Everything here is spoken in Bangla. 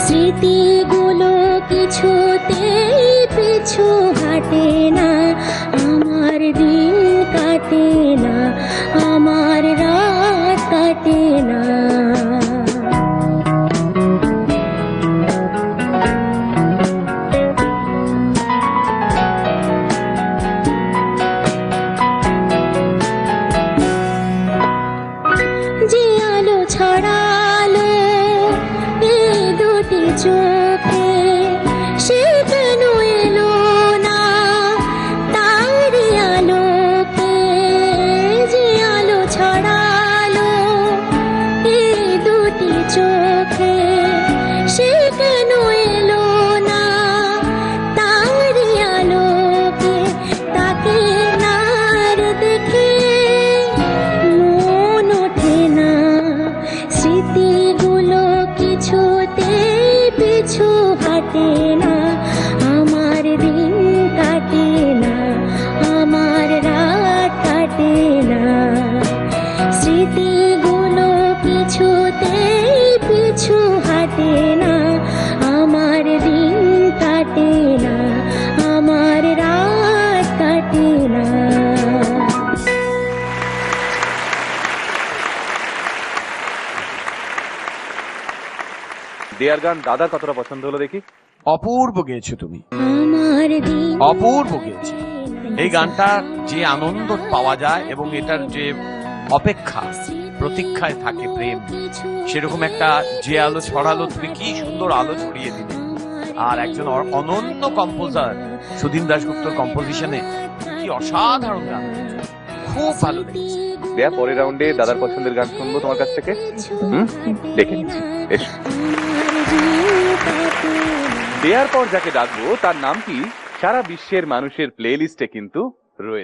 স্মৃতিগুলো কিছুতেই পিছু হাঁটে না, আমার দিন কাটে না, আমার রাত কাটে না। যে আলো ছড়ালো এই দুটি চোখে, সে কেন এলো না তারই আলোকে? যে আলো ছড়ালো এই দুটি চোখে, সে কেন এলো না তারই আলোকে? তাকে না আর দেখে মন ওঠে না, স্মৃতিগুলো কিছুতেই পিছু হাঁটে না, আমার দিন কাটে না, আমার রাত কাটে না। স্মৃতিগুলো কিছুতেই পিছু হাঁটে না, আমার দিন কাটে না, আমার রাত কাটে না। দেয়ার গান দাদা কতটা পছন্দ হলো দেখি। অপূর্ব গেয়েছো তুমি, আমার দিন অপূর্ব গেয়েছো। এই গানটা যে আনন্দ পাওয়া যায় এবং এটার যে অপেক্ষা, প্রতীক্ষায় থাকে প্রেম, সেরকম একটা যে আলো ছড়ালো, তুমি কি সুন্দর আলো ছড়িয়ে দিলে। আর একজন অনন্য কম্পোজার সুধীন দাশগুপ্তর কম্পোজিশনে কি অসাধারণ গান, খুব ভালো লেগেছে। দেয়া, পরের রাউন্ডে দাদার পছন্দের গান শুনবো তোমার কাছ থেকে। দেখে নিচ্ছি, এসো। দেয়ার পর যাকে ডাকবো তার নাম কি সারা বিশ্বের মানুষের প্লে লিস্টে কিন্তু রয়েছে।